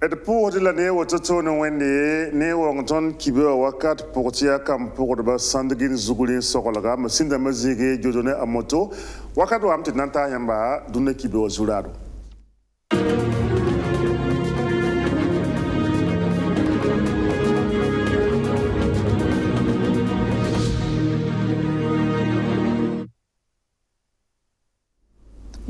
Et pour de l'année, au total, Wendy, né Wangton, qui veut Wakat, pour Tia, comme pour le bas, Sandgin, Zugulin, Sorolaga, Messinda Mazige, Jodone, Amoto, Wakat Wamti Nanta Yamba, Dune Kibo Zurado.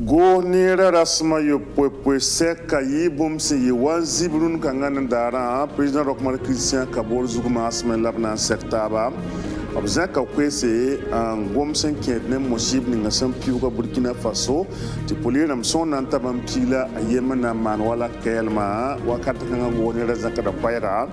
Go nera rasma yo pwe seka yi bomsi yi wazi brun kangana dara president Rockman Christian Kabor Zuguma asma labna sektaba abzaka kwese ngomsen kene moshib ninga sam piuga Burkina Faso ti polira mson nanta bampila ayema na man wala kelma wakati kanga go nera zakada paira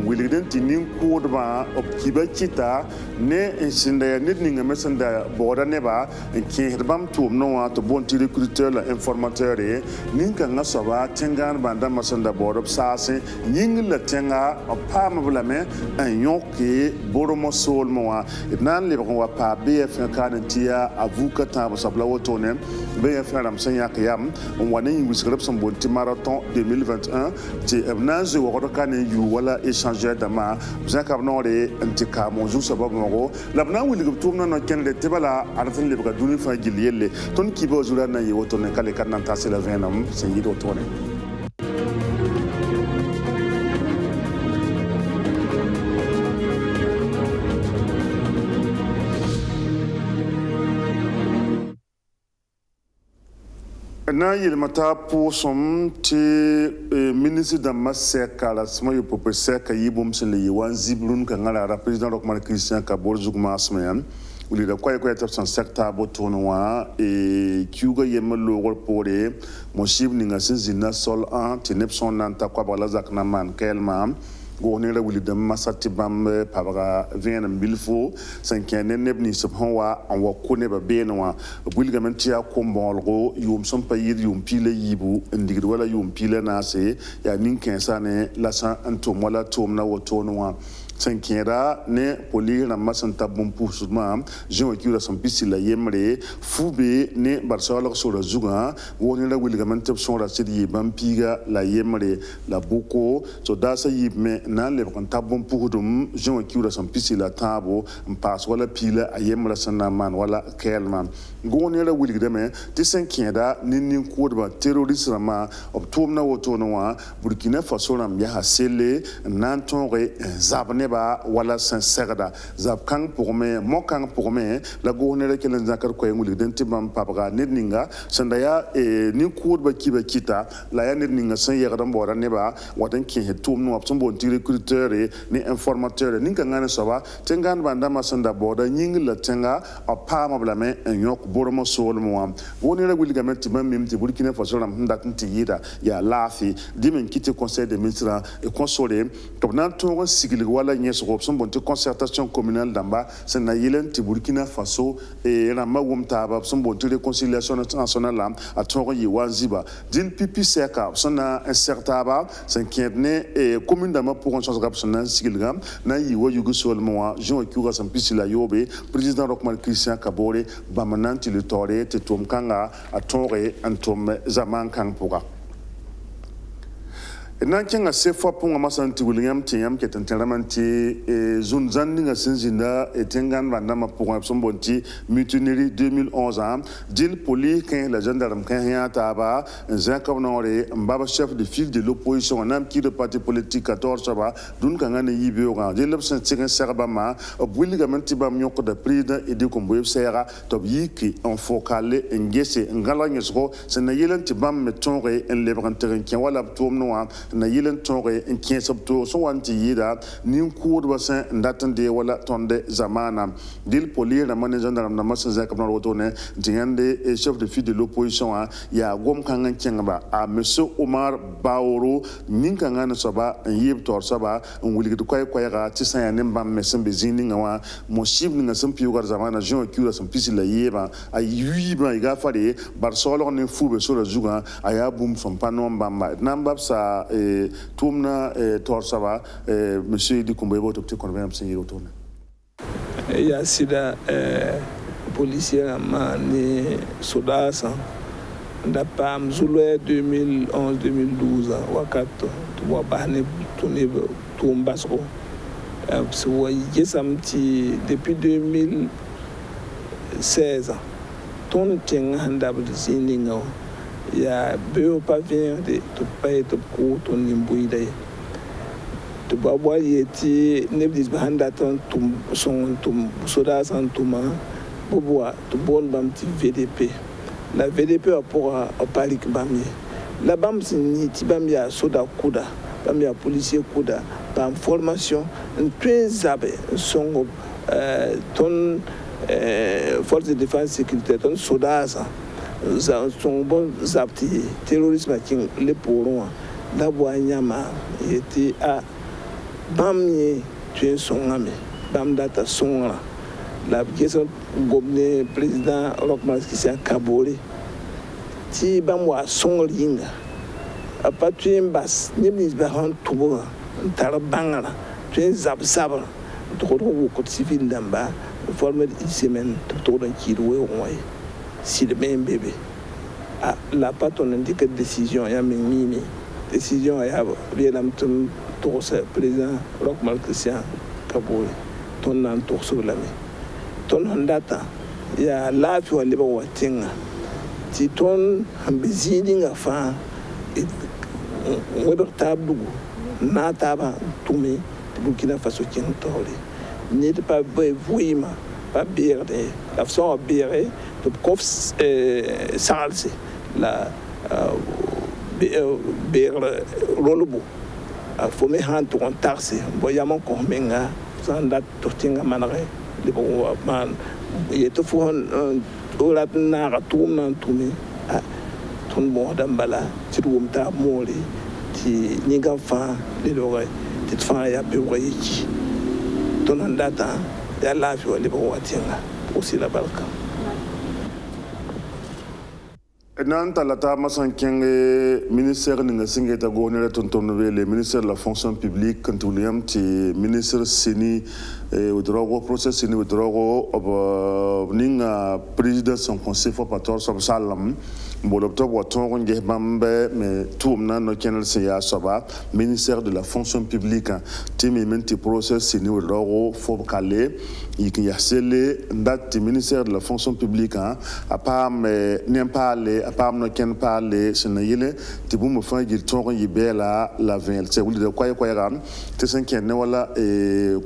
wiliden tinin kodba opkiba kita ne insinda ya nidninga mesanda boda neba ke herbam tum no to bonti recruteur la informateur e ninka ngasoba tengan banda masanda boda sase ying la tenga opama blame an yonke boromo sol moa nan le wa pa bf kanantia avuka ta sabla wotone bf ram sanya kayam on wani wisgrep son bonti marathon 2021 ti ebnaze wo kan yu wala échanger dama zaka nore antika monju sababu mo labna wili gubtum na kende tebala aratan le baga duni fa giliyele ton kibo zura na yi wotone kale kan ta sela venam sen yido tone na yelmata posom te ministre da maseka la sama yo pope seka yibum sen le wan zibrun ka ngala president Rockman Christian Kabor Zuguma asmayan uli da kwai tapsan sekta botonwa e kiuga yemelo gol pore mosib ninga sinzina sol an te nepson nanta kwa bala zakna man kelma gournela wuli de masati bam pabra vien bilfo sankene nebni subhanwa en wa kone ba benwa bulga mentia kombolgo yum som payir yum pile yibu ndigir wala yum pile nase ya ninken sane la san antom wala tom na wotonwa sankera ne poli na masanta bompu sudma jean kiura son pisila yemre fube ne barsala sura zuga woni la wilga mantep son rasidi bampiga la yemre la boko so dasa yibme na le kon tabon pudum jean kiura son pisila tabo mpas wala pila ayemra sanna man wala kelman goni la wilga deme ti sankera nin kodba terrorist rama optom na wotonwa Burkina Faso ram ya hasele nan tonre zabne ba wala sincèrda zab kang pour me mo kang pour me la gournere kelen zakar ko nguli denti bam papaga nedninga sandaya e ni koud ba kiba kita la ya nedninga san yegda mbora neba wadan ki hetum no option bon recruteur ni informateur ninga ngana soba tengan banda masanda boda nying la tenga a pama blame en yok bormo sol mo wonere guli gamenti bam mimti Burkina Faso ram ndatinti yida ya lafi dimen kiti conseil des ministres et consolé to nan to sigil wala nyes option bon concertation communale d'amba c'est na yelen ti Burkina Faso et na magum taba son bon réconciliation nationale a tongo yi wanziba din pipi seka sona incertaba s'inquiète et commune d'amba pour une chose rapsona sigilgam na yi wo yugo sol mo jean kiura san pisila yobe président Rockman Christian Kabore bamananti le tore te tomkanga a tore antom zaman kang poga nankenga sefa ponga masanti william tiam ketenteramanti zone zandinga sinzinda etengan bandama ponga sombonti mutinerie 2011 dil poli ken la gendarme ken yataba zakabnore mbaba chef de file de l'opposition nam ki de parti politique 14 saba dun kangane yibeoga dil lebsen tigen serbama obwiligamenti bam nyoko de président et de kombo sera top yiki en focale ngese ngalanyesro sena yelenti bam metonre en lebranterin ken wala tomnoa na yilen tonre en kiensabto so wanti yida nin kuudba sen ndatande wala tonde zamana dil poli na manager na masan zakam na wotone tingande chef de file de l'opposition ya gom kangan kengba a monsieur Omar Baoro nin kangana soba yib tor soba wuli de koy ga tisan ya nemba mesen bezini ngawa mo shib ninga sampi ugar zamana jean kiura sampi la yeba ay yiba iga fare bar solo ne fube so la zuga aya bum son panom bamba namba sa tumna torsaba monsieur di kumbe boto te kon bam sen yotone ya sida policier ma ni sodasa Ndapam Zouloé 2011-2012 wakat wa bahne tourné Tombasco. Depuis 2016, ton tient un d'abord de il y a deux pavillons de tout pays de cours ton limbouide. Tu vas voir, il était neblis bahanda ton son soda sans touma pour boire, tu bon bam VDP. La VDP a pour un palik bamier. La bam c'est ni tibamia soda kuda, bamia policier kuda, bam formation, un train zabe, son ton force de défense sécurité, ton soda son bon zapti, terrorisme qui les pourront. La boignama était à bamie, tu es son ami, bam data son la question gomne président Rockman qui s'est Kabore ti bamwa son linga a pas tu es bas ni mis bahan tubo tar bangala tu es zab sabre to ko ko civil damba former une semaine to don kilo ouais si le même bébé ah la pas ton indique décision ya mini décision ya bien am to président Rockman Christian Kabore ton nan to sur la ton handata ya lafi wa liba watinga ti ton ambizini nga fa webe tabu na taba tumi Burkina Faso kin tole ni de pas vuima pas berde la façon berde de kof salse la berde rolobu a fome han to tarse boyama ko menga sandat to tinga manare liba man yeto fon orat na ratum nan tumi ton mo dambala ti dum ta mori ti ninga fa de lore ti fa ya be wayi ton andata ya lafi wa liba watinga aussi la barka nan talata masan kenge ministère ninga singeta gonere tontonwe le ministère de la fonction publique kantuniyam ti ministère seni udrogo process seni udrogo ninga président son conseil fo pator so salam bolopto waton nge bambe me tumna no kenel se ya soba ministère de la fonction publique ti menti process seni udrogo fo kale yiki yasele ndat ministère de la fonction publique a pas me n'importe apam no ken parle sene yele ti bu mo fa gil ton yibela la 20 c'est wuli de quoi ram te sen ken ne wala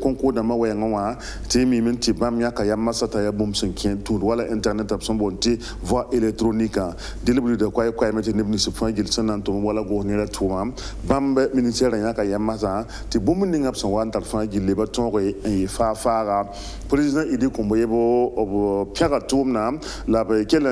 concours da ma wayenga wa ti mi min ti bam yaka ya masata ya bum sen ken tout wala internet abson bonti voie électronique delivery de quoi me ti ne se fa gil sen to wala go ne la tuam bambe ministère yaka ya masa ti bu mu ninga abson wa tar fa gil le ba ton e fa fara président idi komboyebo piaga tumna la ba kel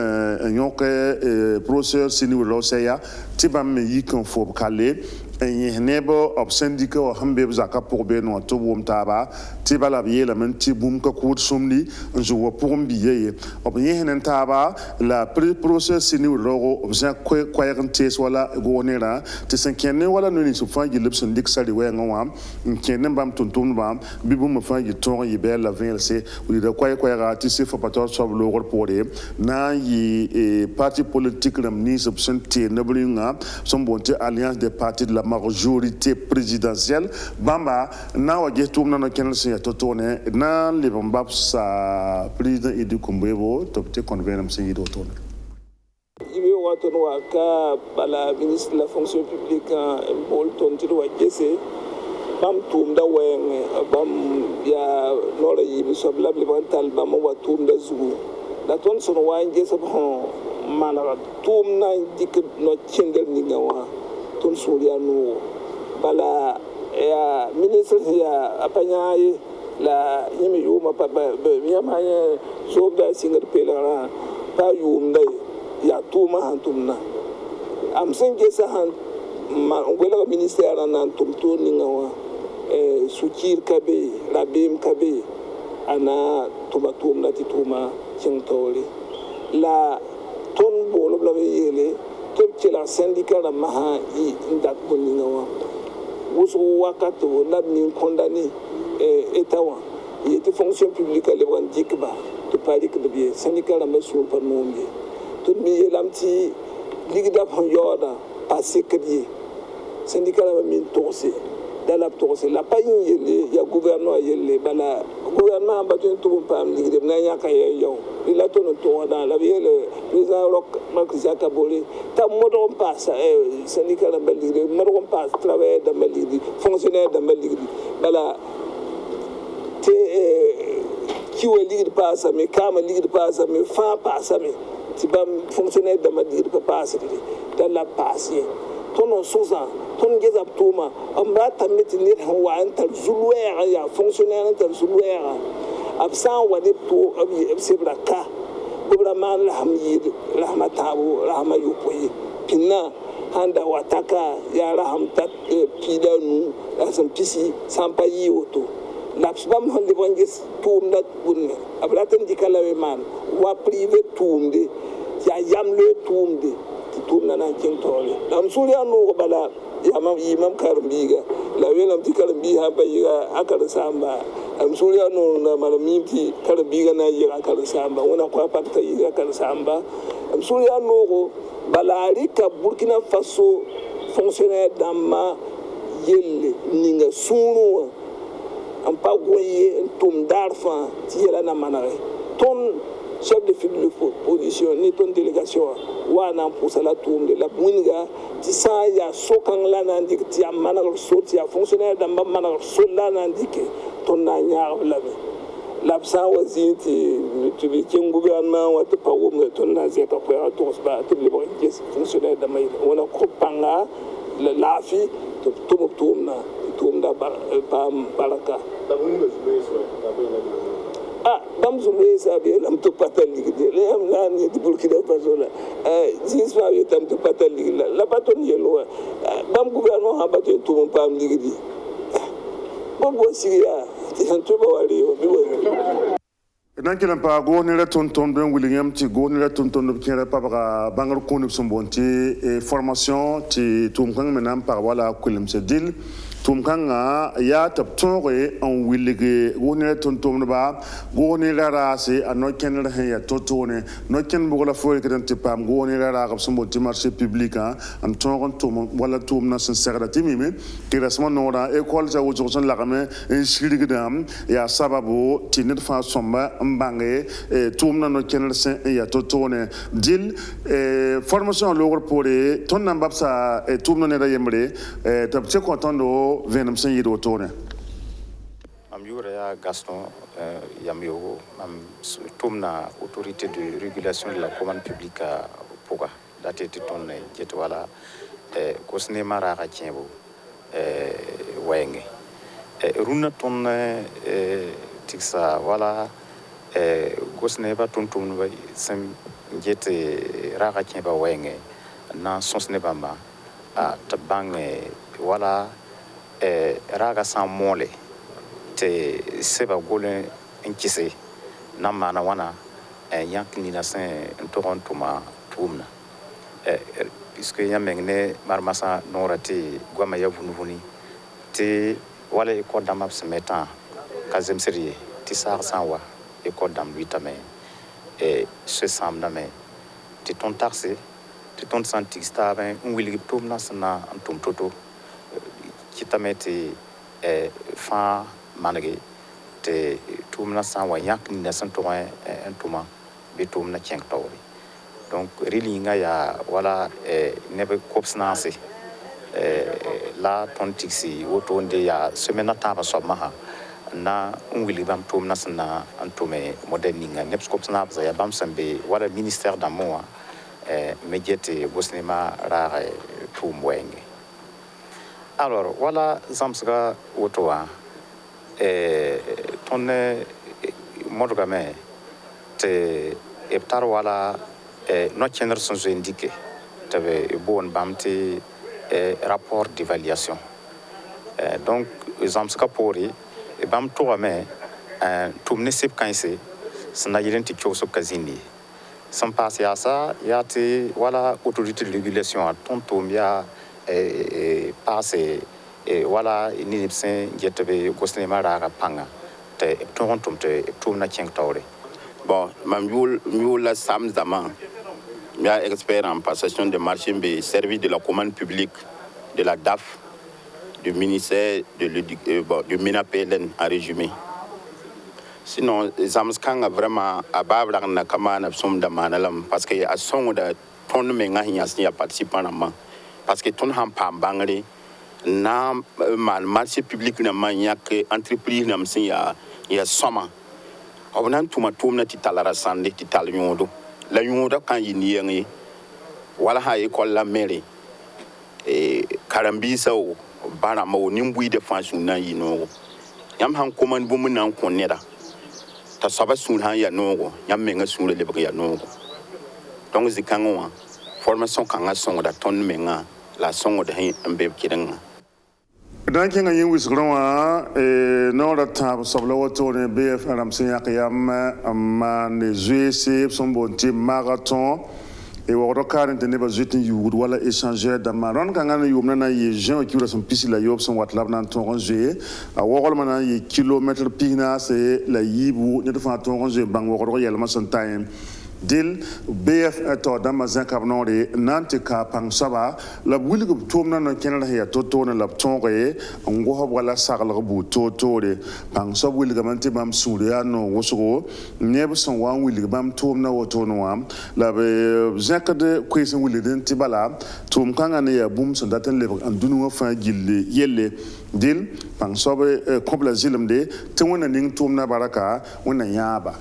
nyoke procès sini wala seya tibam me yikon fo kale en nebo op syndicat o hambe zaka pour be no to bom taba tibala biye la men tibum ka cour somni njo wo pour biye op yehen taba la procès sini wala op za kwayante wala gonera te sankene wala no ni so fangi lipson dik sali we ngwa nkene bam tonton bam bibum fangi ton yibe la 20 ou de kwayara ti se fo pator so lo gor pore na yi parti politique ramni subson te nablinga son bonte alliance des partis de la majorité présidentielle bamba na waje tumna no kenel se totone na le bamba sa président Idi Kumbebo topte convenam se yido ton ibe waton waka bala ministre de la fonction publique Bolton ti wajese bam tumda wen bam ya nora yibi so blabli bantal bam wa tumda zugu la ton son wanje so bon manara tumna dik no chendel ni gawa ton soria no bala ya ministre ya apanya la yimi yuma papa ya manya sobda singar pelara pa yum dai ya tuma hantumna am senge sa han ma ngwela ministère nan tumto ni gawa sukir kabe rabim kabe ana tumatum na tituma chengtoli la ton bolo bla yele to la syndicat la maha i ndat boninga wa woso wakato labni condamné etawa il était fonction publique le brandikba to palik de bien syndicat la masul par nombre to mi lamti ligda ban yoda pa sekri syndicat la min tourse dans la tourse la pa yele ya gouvernement yele bala gouvernement ba tun tout pam ligde na nya ka yo il a ton tour dans la vie le président rock Marc Kabore ta modon passe syndicat la ligde modon passe travailler dans la ligde fonctionnaire dans la ligde bala te kiwa ligde passe mais kama ligde passe mais fa passe mais ti ba fonctionnaire dans la ligde passe dans la passe ton sosa ton geza tuma amra tamiti ni wa antal zulwera ya fonctionnaire antal zulwera absan wa de to abi sebraka bubra man alhamid rahmatabu rahmayupi pinna handa wataka ya rahamtat pidanu asam pisi sampayi oto lapsbam hande bangis tumda bunne abratan dikalawe man wa privé tumde ya yamle tumde tumna na kintole am suriya no bala imam karambiga la welam ti karambi ha bayiga akara samba am suriya no na malami ti karambiga na yiga akara samba wana kwa pakta yiga akara samba am suriya no bala rika Burkina Faso fonctionnaire d'amma yelle ninga sunu am pa goye tum darfa ti yela na manare ton chef de file de position ni ton délégation wana pour ça la tourne de la bunga ti sa ya sokang la nandik ti amana so ti fonctionnaire d'amba mana so la nandik ton na nya la l'absent wazin ti bi kin gouvernement wa te pa wom ton na zeta ko ya to ba te le bon fonctionnaire d'amba wana ko panga la lafi to tumna baraka bam zumbe sabe lam to patali le am la ni di Burkina Faso la jins fa yetam to patali la baton yelo bam gouvernement ha baton to mon pam ligidi bon siria ti hanto ba wali o bi wo nan kilan pa go ni reton ton ben William ti go ni reton ton do kire pa ba bangar ko ni sombonti formation ti tum kan menam par wala kulim se dil tum kanga ya tap tonre en willige woni ton tom ba goni la rase ano ken la ya totone no ken bu la fo ke te pam goni la ra sumbo ti marché public am ton tom wala tum na sincère timi me ke rasma no ra école ja wo joson la game en shirige dam ya sababu ti net fa somba mbange tum na no ken la ya totone dil formation lo pour ton nambap sa tum no ne da yemre tap che content do venam sen yido tone am yura Gaston Yamio am tumna autorité de régulation de la commande publique poga daté ton jet wala kosne mara ka tiembo wayenge runa ton tiksa wala kosne ba ton ba sem jet raka tiemba wayenge na sonsne bamba a tabange wala raga san mole te seba gole enkise na mana wana yankini na sen toronto tumna puisque yamengne marmasa norati gwama ya vunuvuni te wala e kodam absmetan kazem serie ti sar sanwa e kodam vitame se samna me ti ton taxi ti ton santi stave un willi tumna sana antum toto kitameti fa manage te tumna san wa yak ni na san to en tuma be tumna chenk tawri donc rilinga ya wala nebe kopsnansi la tontiksi wotonde ya semena taba somaha na ungili bam tumna sana antume moderninga nebs kopsnabza ya bam sambe wala ministère d'amour medjete bosnema rare tumwenge. Alors, voilà, Zamsga Otoa, ton Morgame, te Eptar wala, notre génération indiqué, tu avais bon bamti rapport d'évaluation. Donc, Zamsga Pori, et Bam Tourame, tout ne sait pas c'est n'a rien de chose au casini. Sans passer à ça, il y a voilà, autorité de régulation à tonton, il y a passé wala ni sen jetbe gosne mara panga te tontum te tumna cheng tawre bon mam yul la sam zaman expert en passation de marché, mais service de la commande publique, de la DAF, du ministère du MINAPLN en résumé. Sinon, Zamskang a vraiment à Babla Nakamana Som de Manalam, parce qu'il y a son de ton mengahias participant parce que ton hampam bangri, na marché public na maniaque entreprise nam sin ya soma. On a tout ma tourne titalara sande titaliondo. La yondo kan yiniengi, wala ha école la mairie. Et Karambisa ou Baramo, Nimbui de France, na yino. Yam han commande woman en conera. Ta saba soulhan ya nogo, yam menga soule le bria nogo. Donc, the kangoa, formation kanga song da ton menga, la song de hin and babe kidding. Dan kinga yin wisgrowa no da tab sabla wato ne BF ramsin yakayam amma ne zuese son bonti marathon et woro karin de neba zutin yugud wala échanger da maron kanga na yumna na ye jean ki son pisi la yob son watlab nan ton jeu a wogol mana ye kilomètre pigna c'est la yibu ne fa ton jeu bang woro yelma son time dil BF to da mazan kabnore nanti ka pang saba la buligu tomna no kenala ya toto na la tonre ngo ho wala sagla bu toto de pang so buligu manti bam suria no woso nebe son wan buligu bam tomna woto no am la be zakade kwesen buligu tibala tom kanga ne ya bum so datan le andunu fa gille yelle dil pang so be kobla zilim de tewona ning tomna baraka wona yaba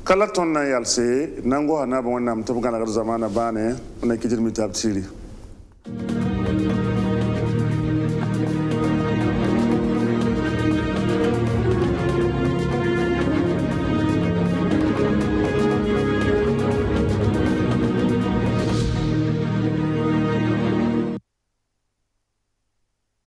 kala ton na yalse nango hana ba wannan tabgana gar zamana bane na kijir mitab tiri